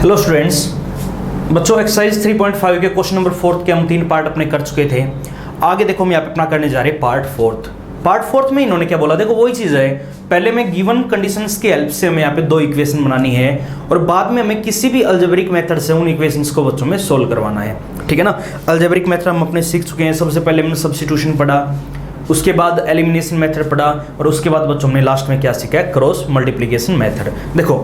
Hello students, बच्चों exercise 3.5 के question number 4 के हम 3 पार्ट अपने कर चुके थे। आगे देखो हम यहाँ पे अपना करने जा रहे हैं पार्ट फोर्थ में इन्होंने क्या बोला, देखो वही चीज़ है। पहले में गिवन कंडीशंस की हेल्प से हमें यहाँ पे 2 इक्वेशन बनानी है और बाद में हमें किसी भी अलजेब्रिक मेथड से उन इक्वेशंस को बच्चों में सोल्व करवाना है, ठीक है ना। अलजेब्रिक मेथड हम अपने सीख चुके हैं। सबसे पहले हमने सब्स्टिट्यूशन पढ़ा, उसके बाद एलिमिनेशन मेथड पढ़ा और उसके बाद बच्चों ने लास्ट में क्या सीखा है, क्रॉस मल्टीप्लिकेशन मेथड। देखो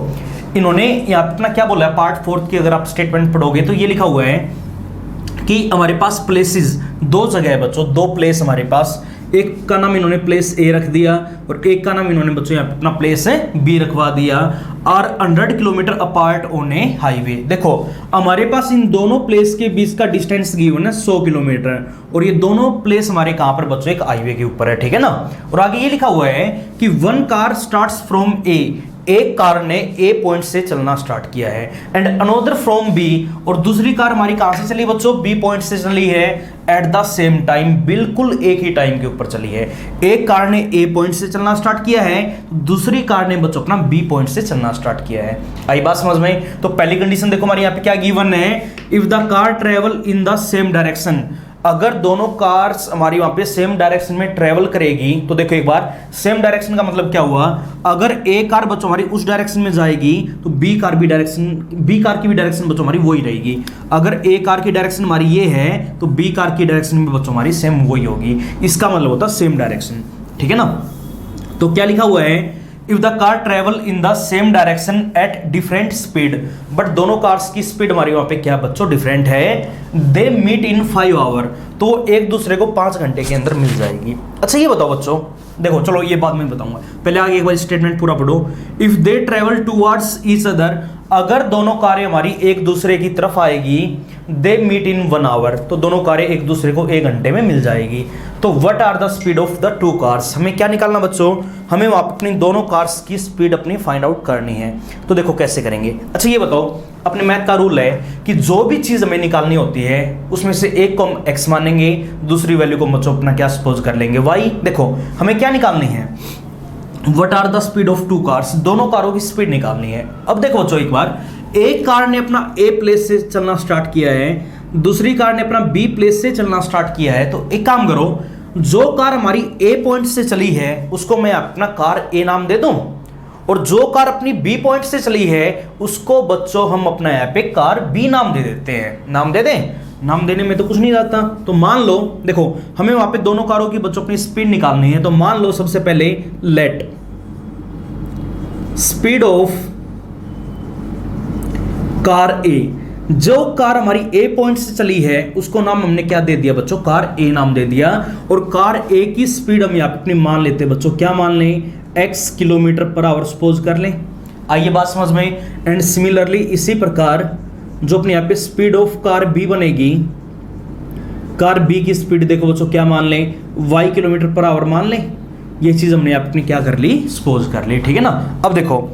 इन्होंने यहाँ अपना क्या बोला है, पार्ट 4 की अगर आप स्टेटमेंट पढ़ोगे तो ये लिखा हुआ है कि हमारे पास प्लेसेस 2 जगह है बच्चों, 2 प्लेस हमारे पास। एक का नाम इन्होंने प्लेस ए रख दिया और एक का नाम इन्होंने बच्चों यहाँ पे अपना प्लेस है बी रखवा दिया। और 100 kilometre apart on A highway. देखो हमारे पास इन दोनों प्लेस के बीच का डिस्टेंस गिवन है 100 किलोमीटर और ये दोनों प्लेस हमारे कहां पर बच्चों, एक हाईवे के ऊपर है, ठीक है ना। और आगे ये लिखा हुआ है कि 1 कार स्टार्ट्स फ्रॉम ए, एक कार ने ए पॉइंट से चलना स्टार्ट किया है, एंड अनदर फ्रॉम बी, और दूसरी कार हमारी कहां से चली बच्चों, बी पॉइंट से चली है एट द सेम टाइम, बिल्कुल एक ही टाइम के ऊपर चली है। एक कार ने ए पॉइंट से चलना स्टार्ट किया है, दूसरी कार ने बच्चों अपना बी पॉइंट से चलना स्टार्ट किया है। आई बात समझ में। तो पहली कंडीशन देखो हमारे यहाँ पे क्या गिवन है, if the car travel in the same direction, अगर दोनों कार्स हमारी वहां पे सेम डायरेक्शन में ट्रेवल करेगी तो देखो एक बार सेम डायरेक्शन का मतलब क्या हुआ, अगर ए कार बच्चों हमारी उस डायरेक्शन में जाएगी तो बी कार की भी डायरेक्शन बच्चों हमारी वही रहेगी। अगर ए कार की डायरेक्शन हमारी ये है तो बी कार की डायरेक्शन में बच्चों हमारी सेम वही होगी। इसका मतलब होता है सेम डायरेक्शन, ठीक है ना। तो क्या लिखा हुआ है, if the car travel in the same direction at different speed, but दोनों कार्स की स्पीड हमारी वहां पे क्या बच्चों डिफरेंट है, दे मीट इन 5 आवर, तो एक दूसरे को 5 घंटे के अंदर मिल जाएगी। अच्छा ये बताओ बच्चों, देखो चलो ये बाद में बताऊंगा, पहले आगे एक बार स्टेटमेंट पूरा पढ़ो। If they travel towards each other, अगर दोनों कारें हमारी एक दूसरे की तरफ आएगी, दे मीट इन 1 आवर, तो दोनों कारें एक दूसरे को 1 घंटे में मिल जाएगी। तो what are the speed of the 2 cars, हमें क्या निकालना बच्चों, हमें अपनी दोनों कार्स की स्पीड अपनी फाइंड आउट करनी है। तो देखो कैसे करेंगे। अच्छा ये बताओ, अपने मैथ का रूल है कि जो भी चीज हमें निकालनी होती है उसमें से एक को हम x मानेंगे, दूसरी वैल्यू को बच्चों अपना क्या सपोज कर लेंगे y। देखो हमें क्या निकालनी है, what are the speed of 2 cars, दोनों कारों की स्पीड निकालनी है। अब देखो बच्चों एक बार, एक कार ने अपना ए प्लेस से चलना स्टार्ट किया है, दूसरी कार ने अपना बी प्लेस से चलना स्टार्ट किया है। तो एक काम करो, जो कार हमारी ए पॉइंट से चली है उसको मैं अपना कार ए नाम दे दूं, और जो कार अपनी बी पॉइंट से चली है उसको बच्चों हम अपना यहाँ पे कार बी नाम दे देते हैं। नाम दे दें, नाम देने में तो कुछ नहीं जाता। तो मान लो देखो हमें वहां पे दोनों कारों की बच्चों अपनी स्पीड निकालनी है। तो मान लो सबसे पहले लेट स्पीड ऑफ कार ए, जो कार हमारी ए पॉइंट से चली है उसको नाम हमने क्या दे दिया बच्चों, कार ए नाम दे दिया। और कार ए की स्पीड हम यहाँ पे अपनी मान लेते हैं बच्चों, क्या मान लें, x kilometre per our suppose कर लें। आइए बात समझ में। एंड सिमिलरली इसी प्रकार जो अपने यहाँ पे स्पीड ऑफ कार बी बनेगी, कार बी की स्पीड देखो बच्चों क्या मान लें, y किलोमीटर पर आवर मान लें। ये चीज हमने यहाँ पे अपनी क्या कर ली, सपोज कर ली, ठीक है ना। अब देखो,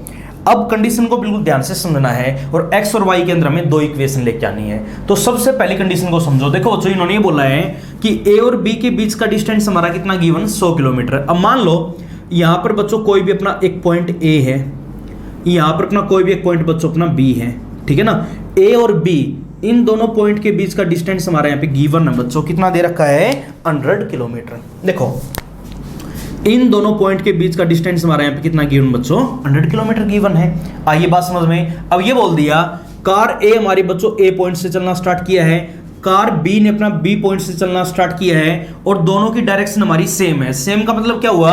अब कंडीशन को बिल्कुल ध्यान से समझना है और x और y के अंदर हमें 2 इक्वेशन लेके आनी है। तो सबसे पहली कंडीशन को समझो। देखो बच्चों इन्होंने ये बोला है कि a और b के बीच का डिस्टेंस हमारा कितना गिवन, 100 किलोमीटर। अब मान लो यहां पर बच्चों कोई भी अपना एक पॉइंट a है, यहां पर अपना कोई भी एक पॉइंट बच्चों अपना b है, ठीक है ना। a और b इन दोनों पॉइंट के बीच का डिस्टेंस हमारा यहाँ पे गिवन है बच्चों, कितना दे रखा है, 100 किलोमीटर। देखो इन दोनों पॉइंट के बीच का डिस्टेंस हमारा यहाँ पे कितना गिवन बच्चों, 100 किलोमीटर गिवन है। आइए बात समझ में। अब ये बोल दिया कार ए हमारी बच्चों ए पॉइंट से चलना स्टार्ट किया है, कार बी ने अपना बी पॉइंट से चलना स्टार्ट किया है और दोनों की डायरेक्शन हमारी सेम है। सेम का मतलब क्या हुआ,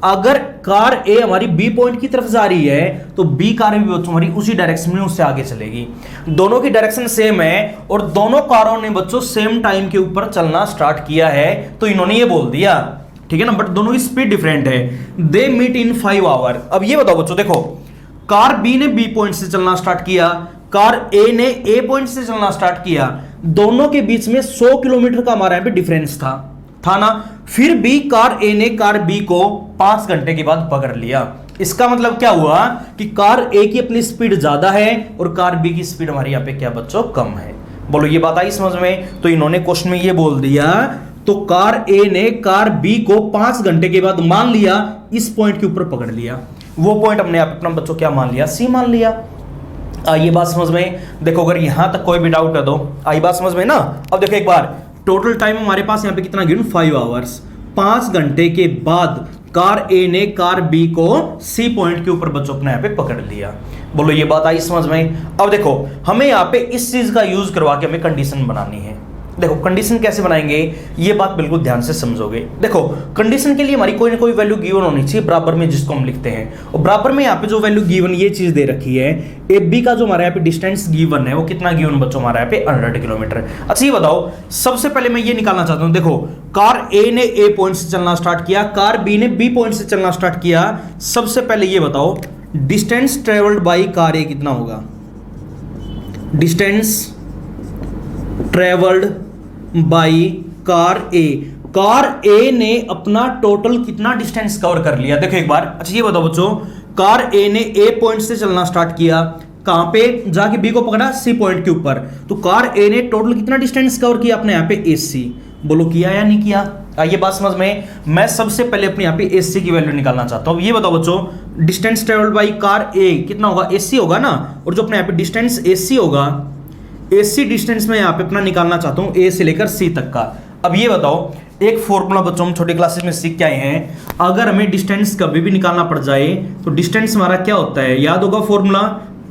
अगर कार ए हमारी बी पॉइंट की तरफ जा रही है तो बी कार भी बच्चों हमारी उसी डायरेक्शन में उससे आगे चलेगी। दोनों की डायरेक्शन सेम है और दोनों कारों ने बच्चों सेम टाइम के ऊपर चलना स्टार्ट किया है। तो इन्होंने ये बोल दिया, ठीक है ना, बट दोनों की स्पीड डिफरेंट है। They meet in 5 hour. अब ये बताओ बच्चों, देखो कार बी ने बी पॉइंट से चलना स्टार्ट किया, कार ए ने ए पॉइंट से चलना स्टार्ट किया, दोनों के बीच में 100 किलोमीटर का हमारा यहाँ पे डिफरेंस था ना। फिर भी कार ए ने कार बी को 5 घंटे के बाद पकड़ लिया। इसका मतलब क्या हुआ कि कार ए की अपनी स्पीड ज्यादा है और कार बी की स्पीड हमारी यहाँ पे क्या बच्चों, कम है। बोलो ये बात आई समझ में। तो इन्होंने क्वेश्चन में ये बोल दिया, तो कार ए ने कार बी को 5 घंटे के बाद मान लिया, इस पॉइंट के ऊपर पकड़ लिया। वो पॉइंट हमने अपना बच्चों क्या मान लिया, सी मान लिया। ये बात समझ में? देखो अगर यहां तक कोई भी डाउट है तो आई बात समझ में ना। अब देखो एक बार टोटल टाइम हमारे पास यहाँ पे कितना गिवन 5 आवर्स। 5 घंटे के बाद कार ए ने कार बी को सी पॉइंट के ऊपर बच्चों अपने यहाँ पे पकड़ लिया। बोलो ये बात आई समझ में? अब देखो हमें यहाँ पे इस चीज का यूज करवा के हमें कंडीशन बनानी है। देखो कंडीशन कैसे बनाएंगे ये बात बिल्कुल ध्यान से समझोगे। देखो कंडीशन के लिए हमारी कोई ना कोई वैल्यू गिवन होनी चाहिए बराबर में, जिसको हम लिखते हैं। और बराबर में यहाँ पे जो वैल्यू गिवन ये चीज दे रखी है, ए बी का जो हमारे यहाँ पे डिस्टेंस गिवन है वो कितना गिवन बच्चों हमारे यहाँ पे 100 किलोमीटर। अच्छा ये बताओ सबसे पहले मैं ये निकालना चाहता हूँ। देखो कार ए ने ए पॉइंट से चलना स्टार्ट किया, कार बी ने बी पॉइंट से चलना स्टार्ट किया। सबसे पहले ये बताओ distance travelled by car A कितना होगा? Distance travelled by car A, car A ने अपना टोटल कितना डिस्टेंस कवर कर लिया? देखो एक बार। अच्छा ये बताओ बच्चों कार ए ने ए पॉइंट से चलना स्टार्ट किया, कहां पे? जाके बी को पकड़ा सी पॉइंट के ऊपर। तो कार ए ने टोटल कितना डिस्टेंस कवर किया अपने यहाँ पे AC? बोलो किया या नहीं किया? ये बात समझ में? मैं सबसे पहले अपने यहाँ पे AC की वैल्यू निकालना चाहता हूं। ये बताओ बच्चों distance travelled by car A कितना होगा? AC होगा ना। और जो अपने यहाँ पे डिस्टेंस AC होगा, AC डिस्टेंस में यहाँ पे अपना निकालना चाहता हूँ A से लेकर C तक का। अब ये बताओ एक फॉर्मूला बच्चों हम छोटी क्लासेस में सीख के आए हैं, अगर हमें डिस्टेंस कभी भी निकालना पड़ जाए तो डिस्टेंस हमारा क्या होता है? याद होगा फॉर्मूला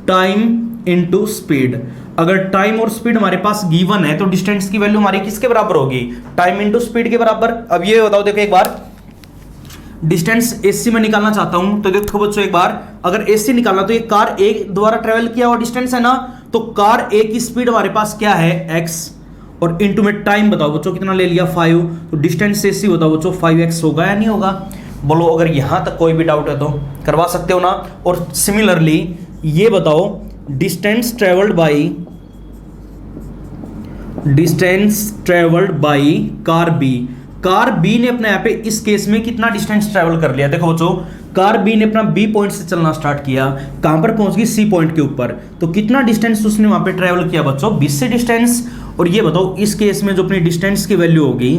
टाइम इनटू स्पीड। अगर टाइम और स्पीड हमारे पास गिवन है तो डिस्टेंस की वैल्यू हमारी किसके बराबर होगी? टाइम इनटू स्पीड के बराबर। अब ये बताओ देखो एक बार डिस्टेंस AC में निकालना चाहता हूं तो देखो बच्चों एक बार अगर AC निकालना तो ये कार A द्वारा ट्रेवल किया हुआ डिस्टेंस है ना, तो कार A की स्पीड हमारे पास क्या है? x, और इनटू में टाइम बताओ बच्चों कितना ले लिया? 5। तो डिस्टेंस AC बताओ बच्चों 5x होगा या नहीं होगा? बोलो अगर यहां तक कोई भी डाउट है तो करवा सकते हो ना। और सिमिलरली ये बताओ distance travelled by car B, car B ने अपने यहाँ पे इस केस में कितना डिस्टेंस ट्रेवल कर लिया? देखो बच्चों कार बी ने अपना बी पॉइंट से चलना स्टार्ट किया, कहां पर पहुंच गई? सी पॉइंट के ऊपर। तो कितना डिस्टेंस उसने वहां पे ट्रेवल किया बच्चों? 20 से डिस्टेंस। और ये बताओ इस केस में जो अपनी डिस्टेंस की वैल्यू होगी,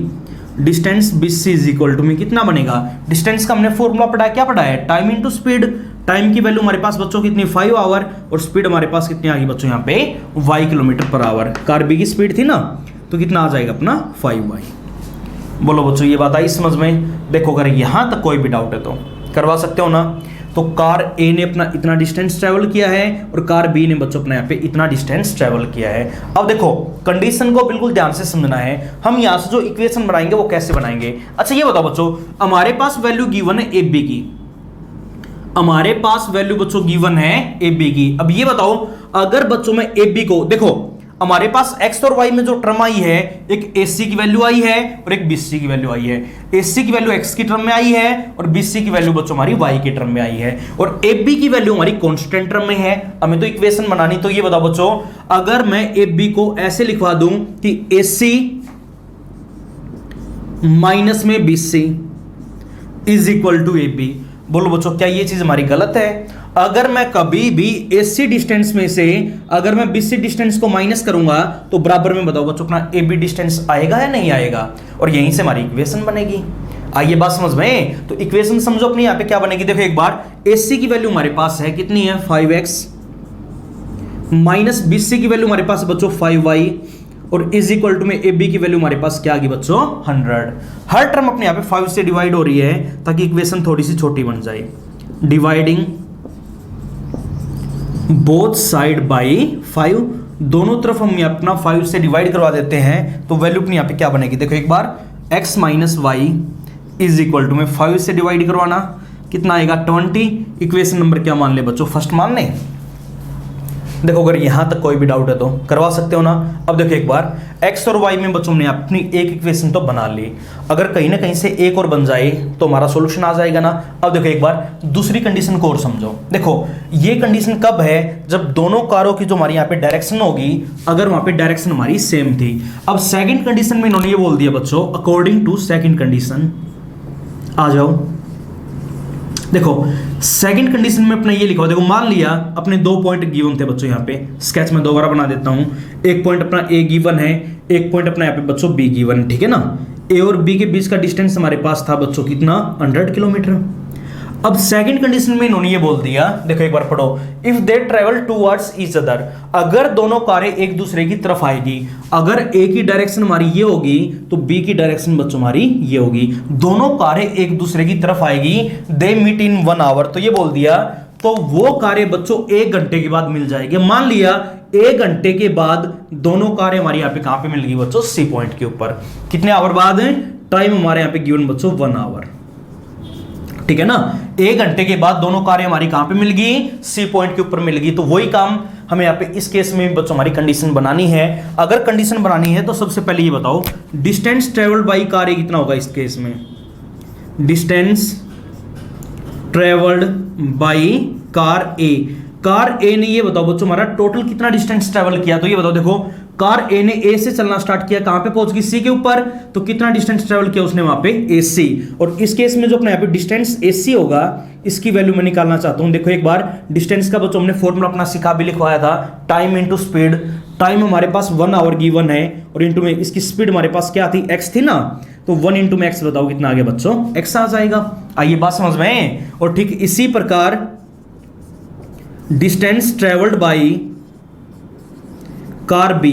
डिस्टेंस 20 इज इक्वल टू में कितना बनेगा? डिस्टेंस का हमने फॉर्मूला पढ़ा है, क्या पढ़ा है? Time into speed. टाइम की वैल्यू हमारे पास बच्चों कितनी? 5 आवर। और स्पीड हमारे पास कितनी आ गई बच्चों यहाँ पे? y kilometre per hour. Car B की स्पीड थी ना, तो कितना आ जाएगा अपना? 5y। बोलो बच्चों ये बात आई समझ में? देखो अगर यहां तक कोई भी डाउट है तो करवा सकते हो ना। तो कार ए ने अपना इतना डिस्टेंस ट्रेवल किया है और कार बी ने बच्चों अपने यहाँ पे इतना डिस्टेंस ट्रेवल किया है। अब देखो कंडीशन को बिल्कुल ध्यान से समझना है। हम यहाँ से जो इक्वेशन बनाएंगे वो कैसे बनाएंगे? अच्छा ये बताओ बच्चों हमारे पास वैल्यू गिवन है ए बी की, हमारे पास वैल्यू बच्चों गिवन है ए बी की। अब ये बताओ अगर बच्चों में ए बी को देखो हमारे पास x और y में जो टर्म आई है, एक AC की वैल्यू आई है और एक BC की वैल्यू आई है। AC की वैल्यू x की टर्म में आई है और BC की वैल्यू बच्चों हमारी y की टर्म में आई है। और AB की वैल्यू हमारी कांस्टेंट टर्म में है। हमें तो इक्वेशन बनानी, तो ये बताओ बच्चों अगर मैं AB को ऐसे लिखवा दूं कि AC माइनस में BC is equal to AB, बोलो बच्चों क्या ये चीज हमारी गलत है? अगर मैं कभी भी AC डिस्टेंस में से अगर मैं BC डिस्टेंस को माइनस करूंगा तो बराबर में बताओ बच्चों अपना AB डिस्टेंस आएगा या नहीं आएगा? और यहीं से हमारी इक्वेशन बनेगी। आइए बात समझ में? तो इक्वेशन समझो अपनी यहाँ पे क्या बनेगी। देखो एक बार AC की वैल्यू हमारे पास है कितनी है? 5x माइनस BC की वैल्यू हमारे पास बच्चों 5y और इज इक्वल टू में AB की वैल्यू हमारे पास क्या आ गई बच्चों? 100। हर टर्म अपने यहाँ पे 5 से डिवाइड हो रही है ताकि इक्वेशन थोड़ी सी छोटी बन जाए। डिवाइडिंग बोथ साइड बाई 5, दोनों तरफ हम अपना 5 से डिवाइड करवा देते हैं तो वैल्यू अपनी यहाँ पे क्या बनेगी? देखो एक बार x minus Y is equal to में 5 से डिवाइड करवाना कितना आएगा? 20। इक्वेशन नंबर क्या मान ले बच्चों? फर्स्ट मान ले। देखो अगर यहां तक कोई भी डाउट है तो करवा सकते हो ना। अब देखो एक बार x और y में बच्चों ने अपनी एक इक्वेशन तो बना ली, अगर कहीं ना कहीं से एक और बन जाए तो हमारा सॉल्यूशन आ जाएगा ना। अब देखो एक बार दूसरी कंडीशन को और समझो। देखो ये कंडीशन कब है? जब दोनों कारों की जो हमारी यहाँ पे डायरेक्शन होगी, अगर वहां पे डायरेक्शन हमारी सेम थी। अब सेकंड कंडीशन में इन्होंने ये बोल दिया बच्चों अकॉर्डिंग टू सेकंड कंडीशन। आ जाओ देखो सेकंड कंडीशन में अपना ये लिखा हुआ, देखो मान लिया अपने 2 पॉइंट गिवन थे बच्चों, यहाँ पे स्केच में दोबारा बना देता हूं। एक पॉइंट अपना A गिवन है, एक पॉइंट अपना यहाँ पे बच्चों B गिवन, ठीक है ना। A और B के बीच का डिस्टेंस हमारे पास था बच्चों कितना? 100 किलोमीटर। अब सेकंड कंडीशन में इन्होंने ये बोल दिया, देखो एक बार पढ़ो, if they travel towards each other, अगर दोनों कारें एक दूसरे की तरफ आएगी, अगर ए की डायरेक्शन हमारी ये होगी तो बी की डायरेक्शन बच्चों हमारी ये होगी, दोनों कारें एक दूसरे की तरफ आएगी, दे मीट इन 1 आवर, तो ये बोल दिया तो वो कारें बच्चों 1 घंटे के बाद मिल जाएगी। मान लिया 1 घंटे के बाद दोनों कारें हमारी यहाँ पे कहां पे मिल गई बच्चों, सी पॉइंट के ऊपर। कितने आवर बाद है, टाइम हमारे यहाँ पे गिवन बच्चों 1 आवर, ठीक है ना। 1 घंटे के बाद दोनों कारें हमारी कहां पे मिल गई, सी पॉइंट के ऊपर मिल गई। तो वही काम हमें यहाँ पे इस केस में बच्चों हमारी कंडीशन बनानी है। अगर कंडीशन बनानी है तो सबसे पहले ये बताओ डिस्टेंस ट्रेवल्ड बाई कार कितना होगा इस केस में, distance travelled by car A, car A ने ये बताओ बच्चों हमारा टोटल कितना डिस्टेंस ट्रेवल किया, तो ये बताओ देखो कार ए ने ए से चलना स्टार्ट किया, कहां पे पहुंच गई, सी के ऊपर, तो कितना डिस्टेंस ट्रेवल किया उसने वहां पे, एसी। और इस केस में जो अपने यहाँ पे डिस्टेंस एसी होगा इसकी वैल्यू मैं निकालना चाहता हूं। देखो एक बार डिस्टेंस का बच्चों हमने फॉर्मूला अपना सिखा भी लिखवाया था, टाइम इंटू स्पीड। टाइम हमारे पास 1 आवर गिवन है और इंटू में इसकी स्पीड हमारे पास क्या थी, एक्स थी ना, तो 1 इंटू में एक्स बताओ कितना आ गया बच्चों, एक्स आ जाएगा। आइए बात समझ में। और ठीक इसी प्रकार distance travelled by car B,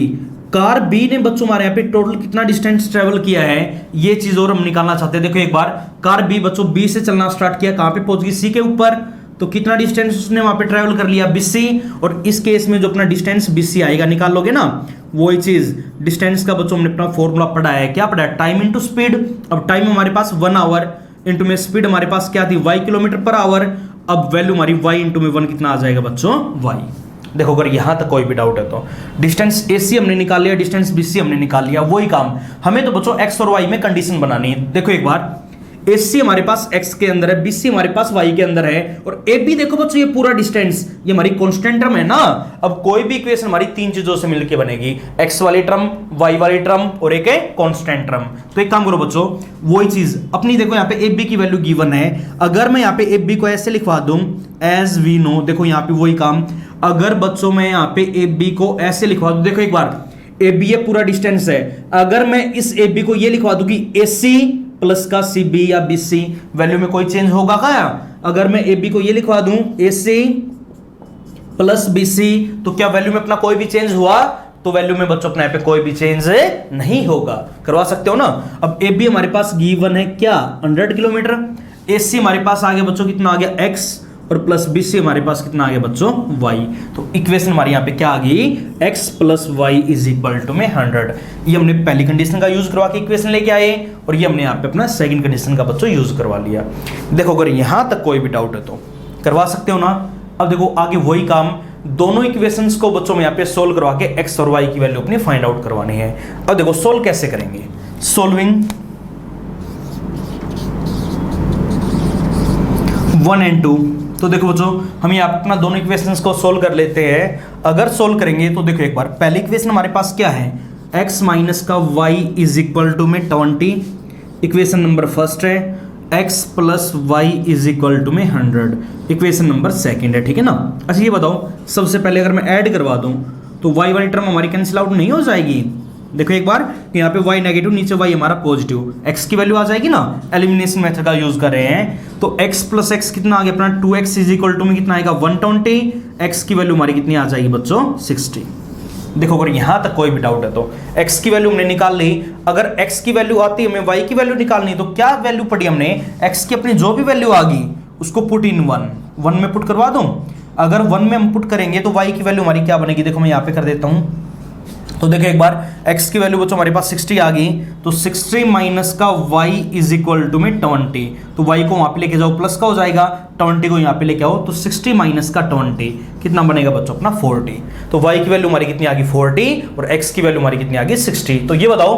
car B ने बच्चों हमारे यहाँ पे टोटल कितना डिस्टेंस ट्रेवल किया है ये चीज और हम निकालना चाहते हैं। देखो एक बार कार बी बच्चों बी से चलना स्टार्ट किया, कहां पे पहुंच गई, सी के ऊपर, तो कितना डिस्टेंस उसने वहां पे ट्रेवल कर लिया, बीसी। और इस केस में जो अपना डिस्टेंस बीसी आएगा निकाल लोगे ना, वही चीज डिस्टेंस का बच्चों हमने अपना फॉर्मूला पढ़ा है, क्या पढ़ा है, टाइम इंटू स्पीड। अब टाइम हमारे पास 1 आवर इंटू में स्पीड हमारे पास क्या थी, y किलोमीटर पर आवर। अब वैल्यू हमारी y इंटू में 1 कितना आ जाएगा बच्चों, y। देखो अगर यहां तक कोई भी डाउट है तो डिस्टेंस AC हमने निकाल लिया, डिस्टेंस BC हमने निकाल लिया, वही काम हमें तो बच्चों x और y में कंडीशन बनानी है। देखो एक बार AC हमारे पास x के अंदर है, BC हमारे पास y के अंदर है, और AB देखो बच्चों ये पूरा डिस्टेंस ये हमारी कांस्टेंट टर्म है ना। अब कोई भी इक्वेशन हमारी 3 चीजों से मिलकर बनेगी, x वाली टर्म, y वाली टर्म और एक है कांस्टेंट टर्म। तो एक काम करो बच्चों, वही चीज अपनी देखो यहाँ पे AB की वैल्यू गिवन है, अगर मैं यहाँ पे AB को ऐसे लिखवा दूं एज वी नो, देखो यहाँ पे वही काम, अगर बच्चों मैं यहाँ पे AB को ऐसे लिखवा दूं, देखो एक बार AB ये पूरा डिस्टेंस है, अगर मैं इस AB को ये लिखवा दूं कि AC प्लस का CB या BC, वैल्यू में कोई चेंज होगा क्या? अगर मैं AB को ये लिखवा दूं AC प्लस BC, तो क्या वैल्यू में अपना कोई भी चेंज हुआ? तो वैल्यू में बच्चों अपने यहाँ पे कोई भी चेंज नहीं होगा। करवा सकते हो ना। अब AB हमारे पास गिवन है क्या, 100 किलोमीटर, AC हमारे पास आ गया बच्चों कितना आ गया x, और प्लस BC हमारे पास कितना आ गया बच्चों y। तो इक्वेशन हमारे यहाँ पे क्या आ गई, x plus y is equal to में 100। ये हमने पहली कंडीशन का यूज करवा के इक्वेशन लेके आए, और ये हमने यहाँ पे अपना सेकंड कंडीशन का बच्चों यूज करवा लिया। देखो अगर यहाँ तक कोई भी डाउट है तो करवा सकते हो ना। अब देखो आगे वही काम, दोनों इक्वेशंस को बच्चों में यहाँ पे सोल्व करवा के x और y की वैल्यू अपनी फाइंड आउट करवानी है। अब देखो सोल्व कैसे करेंगे, सोल्विंग 1 and 2। तो देखो बच्चों हम यहाँ अपना दोनों इक्वेशंस को सोल्व कर लेते हैं। अगर सोल्व करेंगे तो देखो एक बार पहली इक्वेशन हमारे पास क्या है, x माइनस का y इज इक्वल टू में 20, इक्वेशन नंबर फर्स्ट है, x plus y is equal to में 100, इक्वेशन नंबर सेकंड है, ठीक है ना। अच्छा ये बताओ सबसे पहले अगर मैं ऐड करवा दूं तो y वाली टर्म हमारी कैंसिल आउट नहीं हो जाएगी। देखो एक बार यहाँ पे y नेगेटिव, नीचे y हमारा पॉजिटिव, x की वैल्यू आ जाएगी ना, एलिमिनेशन मेथड का यूज कर रहे हैं। तो x प्लस x कितना आ गया अपना 2x इज इक्वल टू में कितना आएगा 120, x की वैल्यू हमारी कितनी आ जाएगी बच्चों 60। देखो अगर यहां तक कोई भी डाउट है तो x की वैल्यू हमने निकाल ली। अगर x की वैल्यू आती है हमें y की वैल्यू निकालनी, तो क्या वैल्यू पड़ी हमने, x की अपनी जो भी वैल्यू आ गई उसको पुट इन 1 में पुट करवा दूं। अगर 1 में हम पुट करेंगे तो y की वैल्यू हमारी क्या बनेगी, देखो मैं यहाँ पे कर देता हूँ। तो देखो एक बार x की वैल्यू बच्चों हमारे पास 60 आ गई, तो 60 माइनस का y इज इक्वल टू में 20, तो y को वहां पे लेके जाओ प्लस का हो जाएगा, 20 को यहाँ पे लेके आओ, तो 60 माइनस का 20 कितना बनेगा बच्चों अपना 40। तो y की वैल्यू हमारी कितनी आ गई 40, और x की वैल्यू हमारी कितनी आ गई 60। तो ये बताओ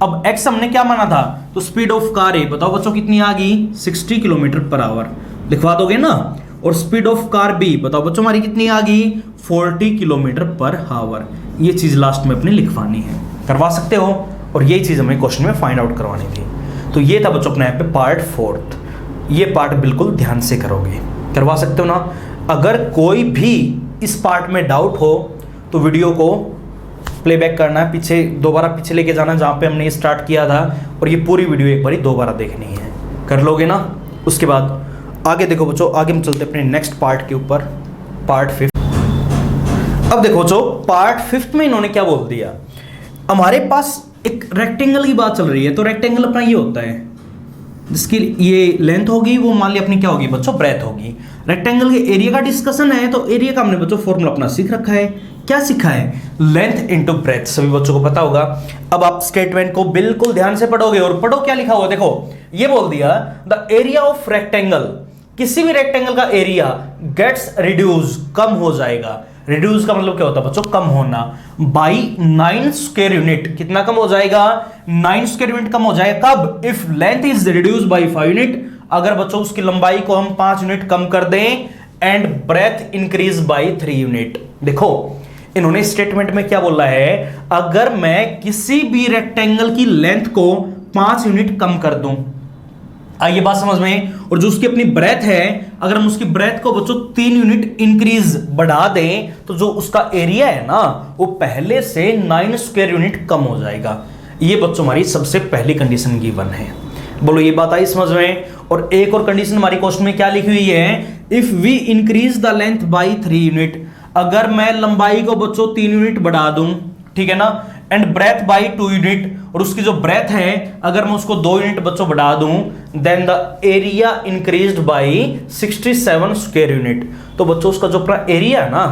अब x हमने क्या माना था, तो स्पीड ऑफ कार है, बताओ बच्चों कितनी आ गई 60 किलोमीटर पर आवर, लिखवा दोगे ना। और स्पीड ऑफ कार बी बताओ बच्चों हमारी कितनी आ गई 40 किलोमीटर पर आवर। ये चीज लास्ट में अपने लिखवानी है, करवा सकते हो, और यही चीज हमें क्वेश्चन में फाइंड आउट करवानी थी। तो ये था बच्चों अपने यहाँ पे पार्ट 4। ये पार्ट बिल्कुल ध्यान से करोगे, करवा सकते हो ना। अगर कोई भी इस पार्ट में डाउट हो तो वीडियो को प्लेबैक करना है, पीछे दोबारा पीछे लेके जाना जहाँ पे हमने स्टार्ट किया था, और ये पूरी वीडियो एक बार दोबारा देखनी है, कर लोगे ना। उसके बाद आगे देखो बच्चों, आगे हम चलते अपने नेक्स्ट पार्ट के ऊपर, पार्ट 5। अब देखो बच्चों, पार्ट 5 में इन्होंने क्या बोल दिया, हमारे पास एक रेक्टेंगल की बात चल रही है। तो रेक्टेंगल अपना ये होता है जिसकी ये लेंथ होगी, वो मान लिया अपनी क्या होगी बच्चों, ब्रेथ होगी। रेक्टेंगल के एरिया का डिस्कशन है, तो एरिया का हमने बच्चों फॉर्मूला अपना सीख रखा है। क्या सीखा है, लेंथ इनटू ब्रेथ, सभी बच्चों को पता होगा। अब आप स्टेटमेंट को बिल्कुल ध्यान से पढ़ोगे, और पढ़ो क्या लिखा हुआ, देखो ये बोल दिया द एरिया ऑफ रेक्टेंगल, किसी भी रेक्टेंगल का एरिया गेट्स रिड्यूस, कम हो जाएगा। रिड्यूस का मतलब क्या होता है बच्चों, कम होना, बाई 9 स्क्वायर यूनिट। कितना कम हो जाएगा, 9 स्क्वायर यूनिट कम हो जाएगा। कब, if length is reduce by 5 unit, अगर बच्चों उसकी लंबाई को हम 5 यूनिट कम कर दें, and breadth increase by 3 unit. देखो इन्होंने स्टेटमेंट में क्या बोला है, अगर मैं किसी भी रेक्टेंगल की लेंथ को 5 यूनिट कम कर दूं, आइए बात समझ में, और जो उसकी अपनी ब्रेथ है, अगर हम उसकी ब्रेथ को बच्चों 3 यूनिट इंक्रीज बढ़ा दें, तो जो उसका एरिया है ना, वो पहले से 9 स्क्वायर यूनिट कम हो जाएगा। ये बच्चों हमारी सबसे पहली कंडीशन गिवन है। बोलो ये बात आई समझ में। और एक और कंडीशन हमारी क्वेश्चन में क्या लिखी हुई है, if we increase the length by 3 unit, अगर मैं लंबाई को बच्चों 3 यूनिट बढ़ा दूं, ठीक है ना, एंड ब्रेथ बाई 2 यूनिट, और उसकी जो ब्रेथ है अगर मैं उसको 2 यूनिट बच्चों बढ़ा दूं, then the area increased by 67 square unit. तो बच्चों उसका जो अपना एरिया है ना,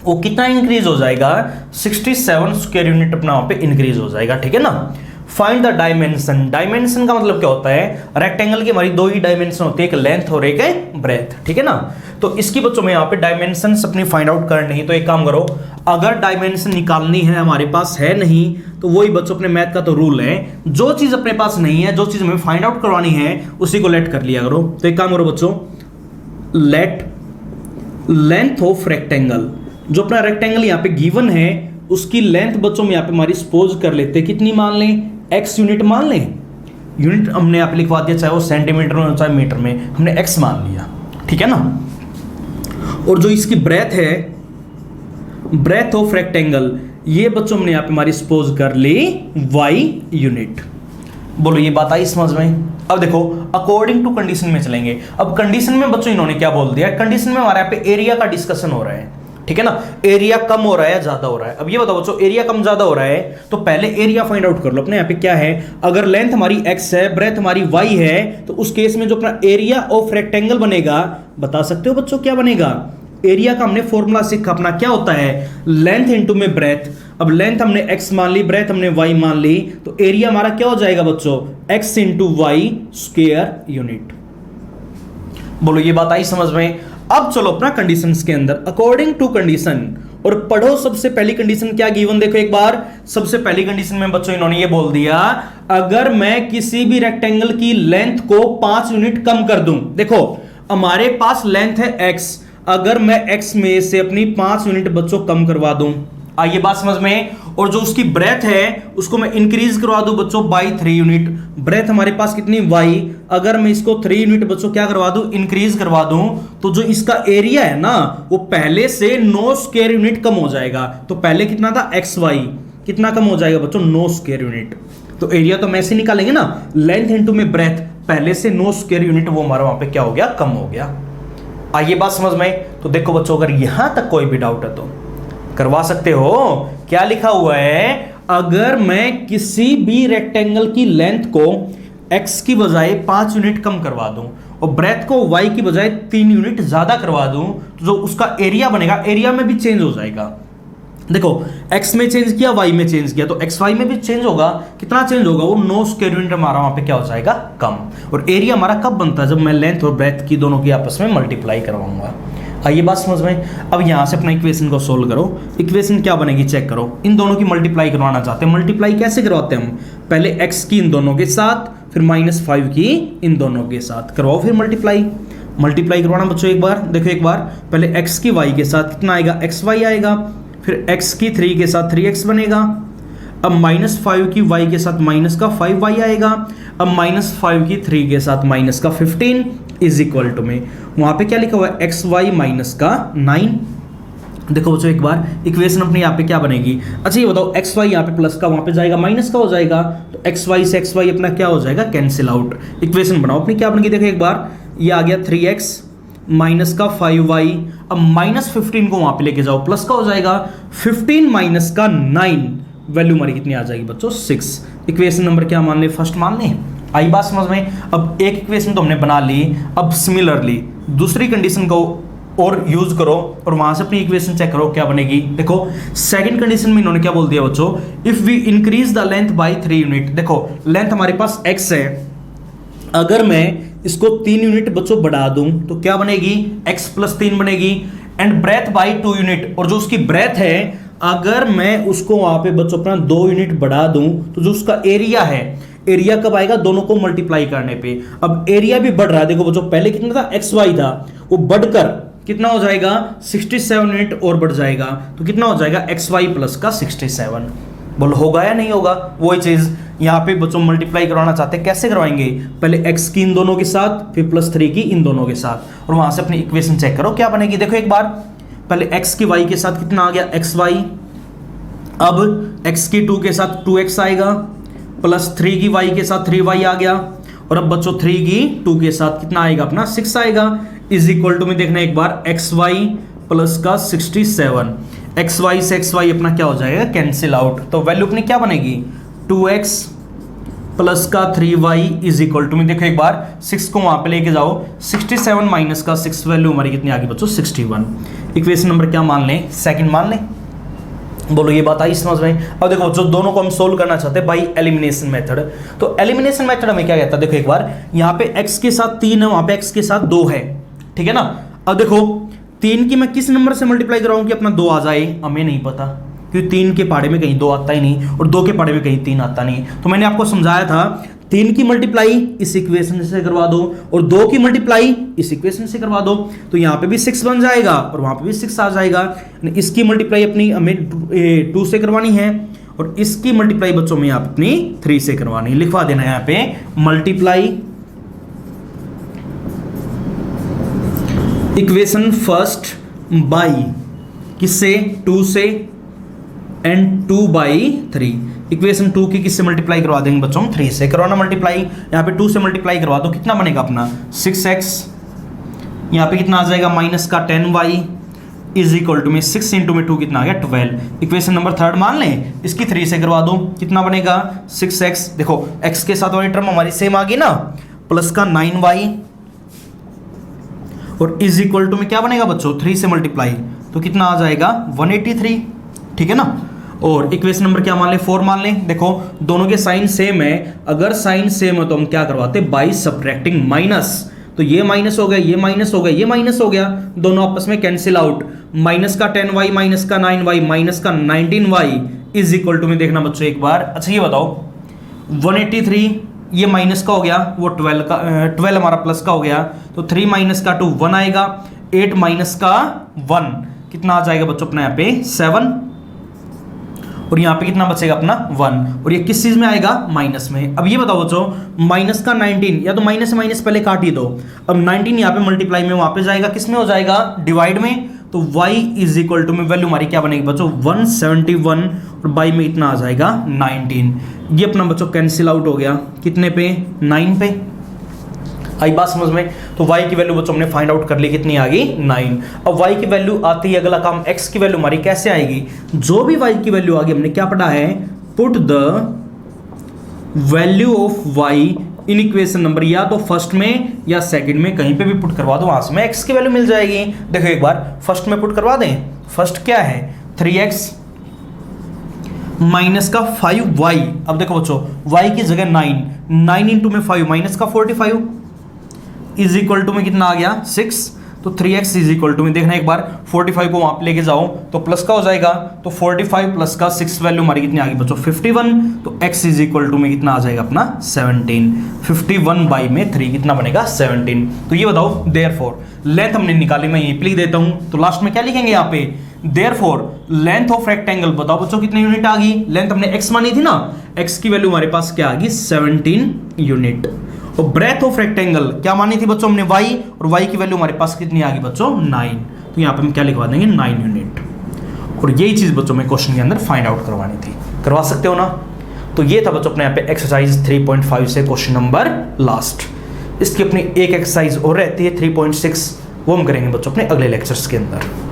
वो कितना इंक्रीज हो जाएगा, 67 स्क्वायर यूनिट अपना वहां पे इंक्रीज हो जाएगा, ठीक है ना। फाइंड द डायमेंशन, डायमेंशन का मतलब क्या होता है, रेक्टेंगल की हमारी 2 ही डायमेंशन होती है, एक लेंथ और एक है ब्रेथ, ठीक है ना। तो इसकी बच्चों में यहाँ पे डायमेंशन अपनी फाइंड आउट करनी है। तो एक काम करो, अगर डायमेंशन निकालनी है, हमारे पास है नहीं, तो वही बच्चों अपने मैथ का तो रूल है, जो चीज अपने पास नहीं है, जो चीज हमें फाइंड आउट करवानी है, उसी को लेट कर लिया करो। तो एक काम करो बच्चों, लेट लेंथ ऑफ रेक्टेंगल, जो अपना रेक्टेंगल यहाँ पे गिवन है, उसकी लेंथ बच्चों में यहाँ पे हमारी सपोज कर लेते हैं, कितनी मान लें, x यूनिट मान लें। यूनिट हमने यहाँ पे लिखवा दिया, चाहे वो सेंटीमीटर में चाहे मीटर में, हमने x मान लिया, ठीक है ना। और जो इसकी ब्रेथ है, ब्रेथ ऑफ रेक्टेंगल, ये बच्चों हमने यहाँ पे हमारी सपोज कर ली y यूनिट। बोलो ये बात आई समझ में। अब देखो अकॉर्डिंग टू कंडीशन में चलेंगे। अब कंडीशन में बच्चों इन्होंने क्या बोल दिया, कंडीशन में हमारे यहाँ पे एरिया का डिस्कशन हो रहा है, ठीक है ना। एरिया कम हो रहा है ज्यादा हो रहा है। अब ये बताओ बच्चों, एरिया कम ज्यादा हो रहा है, तो पहले एरिया फाइंड आउट कर लो अपने। यहाँ पे क्या है, अगर लेंथ हमारी x है, ब्रेथ हमारी y है, तो उस केस में जो अपना एरिया ऑफ रेक्टेंगल बनेगा, बता सकते हो बच्चों क्या बनेगा। एरिया का हमने फॉर्मूला सीखा अपना, क्या होता है, लेंथ इनटू में ब्रेथ। अब लेंथ हमने x मान ली, ब्रेथ हमने y मान ली, तो एरिया हमारा क्या हो जाएगा बच्चों, x into Y square unit. बोलो ये बात आई समझ में। अब चलो अपना कंडीशंस के अंदर, अकॉर्डिंग टू कंडीशन, और पढ़ो सबसे पहली कंडीशन क्या गिवन, देखो एक बार। सबसे पहली कंडीशन में बच्चों इन्होंने ये बोल दिया, अगर मैं किसी भी रेक्टेंगल की लेंथ को 5 यूनिट कम कर दूं, देखो हमारे पास लेंथ है x, अगर मैं x में से अपनी 5 यूनिट बच्चों कम करवा दूं, आइए बात समझ में, और जो उसकी ब्रेथ है उसको मैं इंक्रीज करवा दूं बच्चों बाई 3 यूनिट। ब्रेथ हमारे पास कितनी y, अगर मैं इसको 3 यूनिट बच्चों क्या करवा दूं, इंक्रीज करवा दूं, तो जो इसका एरिया है ना, वो पहले से 9 स्क्वायर यूनिट कम हो जाएगा। तो पहले कितना था xy, कितना कम हो जाएगा बच्चों, 9 स्क्वायर यूनिट। तो एरिया तो हम ऐसे निकालेंगे ना, लेंथ इनटू में ब्रेथ, पहले से 9 स्क्वायर यूनिट, वो हमारा वहां पे क्या हो गया, कम हो गया। आइए बात समझ में। तो देखो बच्चों, अगर यहां तक कोई भी डाउट है तो करवा सकते हो। क्या लिखा हुआ है, अगर मैं किसी भी रेक्टेंगल की लेंथ को x की बजाय 5 यूनिट कम करवा दूं, और ब्रेथ को y की बजाय 3 यूनिट ज्यादा करवा दूं, तो जो उसका एरिया बनेगा, एरिया में भी चेंज हो जाएगा। देखो x में चेंज किया, y में चेंज किया, तो xy में भी चेंज होगा। कितना चेंज होगा, वो 9 स्क्वायर यूनिट हमारा वहां पे क्या हो जाएगा, कम। और एरिया हमारा कब बनता है, जब मैं लेंथ और ब्रेथ की दोनों की आपस में मल्टीप्लाई करवाऊंगा। आइए बात समझ में। अब यहां से अपना इक्वेशन को सोल्व करो। इक्वेशन क्या बनेगी चेक करो। इन दोनों की मल्टीप्लाई करवाना चाहते हैं, मल्टीप्लाई कैसे करवाते हैं हम, पहले x की इन दोनों के साथ, फिर -5 की इन दोनों के साथ करवाओ, फिर मल्टीप्लाई करवाना बच्चों। एक बार देखो, एक बार पहले x की y के साथ कितना आएगा, xy आएगा, फिर x की 3 के साथ 3x बनेगा। अब -5 की y के साथ माइनस का 5y आएगा। अब -5 की 3 के साथ माइनस का 15 इज इक्वल टू में, वहां पे क्या लिखा हुआ है, xy माइनस का 9। देखो बच्चों एक बार इक्वेशन अपनी यहाँ पे क्या बनेगी। अच्छा ये बताओ, xy यहाँ पे प्लस का, वहां पे जाएगा माइनस का हो जाएगा, तो xy से xy अपना क्या हो जाएगा, कैंसिल आउट। इक्वेशन बनाओ अपनी क्या बनेगी, देखो एक बार, ये आ गया 3x माइनस का 5y। अब -15 को वहां पे लेके जाओ, प्लस का हो जाएगा 15 माइनस का 9, वैल्यू हमारी कितनी आ जाएगी बच्चों 6। इक्वेशन नंबर क्या मान ले, फर्स्ट मान ले। आई बात समझ में। अब एक इक्वेशन तो हमने बना ली, अब सिमिलरली दूसरी कंडीशन को और यूज करो और वहां से अपनी इक्वेशन चेक करो क्या बनेगी। देखो सेकंड कंडीशन में इन्होंने क्या बोल दिया बच्चों, if we increase the length by 3 unit. देखो लेंथ हमारे पास x है, अगर मैं इसको 3 यूनिट बच्चों बढ़ा दूं तो क्या बनेगी, x + 3 बनेगी। एंड ब्रेथ बाय 2 यूनिट, और जो उसकी ब्रेथ है अगर मैं उसको वहां पे बच्चों अपना 2 यूनिट बढ़ा दूं तो जो उसका एरिया है, एरिया कब आएगा, दोनों को मल्टीप्लाई करने पे। अब एरिया भी बढ़ रहा है, देखो बच्चों पहले कितना था xy था, वो बढ़कर कितना हो जाएगा 67 यूनिट और बढ़ जाएगा, तो कितना हो जाएगा xy प्लस का 67। बोलो होगा या नहीं होगा। वही चीज यहाँ पे बच्चों मल्टीप्लाई करवाना चाहते हैं, कैसे करवाएंगे, पहले x की इन दोनों के साथ, फिर +3 की इन दोनों के साथ, और वहां से अपनी इक्वेशन चेक करो क्या बनेगी। देखो एक बार पहले x की y के साथ कितना आ गया xy, अब x की 2 के साथ 2x आएगा, +3 की y के साथ 3y आ गया, और अब बच्चों 3 की 2 के साथ कितना आएगा अपना 6 आएगा, इज इक्वल टू में देखना एक बार xy प्लस का 67। xy से xy अपना क्या हो जाएगा, कैंसिल आउट, तो वैल्यू अपनी क्या बनेगी 2x प्लस का 3y इज इक्वल टू में देखो एक बार 6 को वहां पे लेके जाओ, 67 माइनस का 6, वैल्यू हमारी कितनी आ गई बच्चों 61। इक्वेशन नंबर क्या मान लें, सेकंड मान लें। बोलो ये बात आई समझ में। अब देखो जो दोनों को हम सोल्व करना चाहते हैं बाई एलिमिनेशन मेथड, तो एलिमिनेशन मेथड हमें क्या कहता है, देखो एक बार यहाँ पे x के साथ 3 है, वहां पे x के साथ 2 है, ठीक है ना। अब देखो 3 की मैं किस नंबर से मल्टीप्लाई कराऊं कि अपना 2 आ जाए, हमें नहीं पता, क्योंकि 3 के पहाड़े में कहीं 2 आता ही नहीं और 2 के पहाड़े में कहीं 3 आता नहीं। तो मैंने आपको समझाया था 3 की मल्टीप्लाई इस इक्वेशन से करवा दो और 2 की मल्टीप्लाई इस इक्वेशन से करवा दो, तो यहाँ पे भी 6 बन जाएगा और वहां पे भी 6 आ जाएगा। इसकी मल्टीप्लाई अपनी हमें 2 से करवानी है और इसकी मल्टीप्लाई बच्चों में आप अपनी 3 से करवानी, लिखवा देना यहाँ पे मल्टीप्लाई इक्वेशन फर्स्ट बाई किससे 2 से एंड 2/3। इक्वेशन 2 की किससे मल्टीप्लाई करवा देंगे बच्चों, 3 से करवाना मल्टीप्लाई। यहाँ पे 2 से मल्टीप्लाई करवा दो, कितना बनेगा अपना 6x, यहाँ पे कितना आ जाएगा माइनस का 10y इज इक्वल टू में 6 इंटू में 2 कितना आ गया 12। इक्वेशन नंबर थर्ड मान लें, इसकी 3 से करवा दो, कितना बनेगा 6x, देखो x के साथ वाली टर्म हमारी सेम आ गई ना, प्लस का 9y और इज इक्वल टू में क्या बनेगा बच्चों 3 से मल्टीप्लाई, तो कितना आ जाएगा 183, ठीक है ना। और इक्वेशन नंबर क्या मान लें 4 मान लें। देखो दोनों के साइन सेम है, अगर साइन सेम है तो हम क्या करवाते बाई सब्ट्रैक्टिंग माइनस, तो ये माइनस हो गया, ये माइनस हो गया, ये माइनस हो गया, दोनों आपस में कैंसिल आउट। माइनस का 10y माइनस का 9y माइनस का 19y इज इक्वल टू में देखना बच्चों एक बार, अच्छा ये बताओ 183 ये माइनस का हो गया, वो 12 हमारा प्लस का हो गया, तो 3 माइनस का 2 1 आएगा, 8 माइनस का 1 कितना आ जाएगा बच्चों अपना यहाँ पे 7, और यहाँ पे कितना बचेगा अपना 1, और ये किस चीज में आएगा माइनस में। अब ये बताओ बच्चों माइनस का 19, या तो माइनस माइनस पहले काट ही दो, अब 19 यहाँ पे मल्टीप्लाई में वहां पे जाएगा, किस में हो जाएगा डिवाइड में, तो y इज इक्वल टू में वैल्यू हमारी क्या बनेगी बच्चों 171 और बाई में इतना आ जाएगा 19। ये अपना बच्चों कैंसिल आउट हो गया कितने पे 9 पे, आई बात समझ में। तो y की वैल्यू बच्चों हमने फाइंड आउट कर ली, कितनी आ गई 9। अब y की वैल्यू आती है, अगला काम x की वैल्यू हमारी कैसे आएगी, जो भी y की वैल्यू आ गई हमने क्या पढ़ा है, put the value of y in equation number या तो फर्स्ट में या सेकंड में कहीं पे भी पुट करवा दो, वहां से में x की वैल्यू मिल जाएगी। देखो एक बार फर्स्ट में पुट करवा दें, फर्स्ट क्या है 3x माइनस का 5y। अब देखो बच्चों y की जगह 9 इंटू में 5 माइनस का 45 इज इक्वल टू में कितना आ गया 6, तो 3x इज इक्वल टू में देखना एक बार 45 को वहां पे लेके जाओ तो प्लस का हो जाएगा, तो 45 प्लस का 6 वैल्यू हमारी कितनी आ गई बच्चों 51, तो x इज इक्वल टू में कितना आ जाएगा अपना 17, 51 बाई में 3 कितना बनेगा 17। तो ये बताओ देयरफॉर लेंथ हमने निकाली, मैं यहीं पे लिख देता हूं, तो लास्ट में क्या लिखेंगे यहाँ पे देयरफॉर लेंथ ऑफ रेक्टेंगल, बताओ बच्चों कितने यूनिट आ गई, लेंथ हमने x मानी थी ना, x की वैल्यू हमारे पास क्या आ गई 17 यूनिट। और ब्रेथ ऑफ रेक्टेंगल क्या मानी थी बच्चों हमने y, और y की वैल्यू हमारे पास कितनी आ गई बच्चों 9, तो यहाँ पे हम क्या लिखवा देंगे 9 यूनिट। और यही चीज बच्चों में क्वेश्चन के अंदर फाइंड आउट करवानी थी, करवा सकते हो ना। तो ये था बच्चों अपने यहाँ पे एक्सरसाइज 3.5 से क्वेश्चन नंबर लास्ट। इसकी अपनी एक एक्सरसाइज और रहती है 3.6, वो हम करेंगे बच्चों अपने अगले लेक्चर्स के अंदर।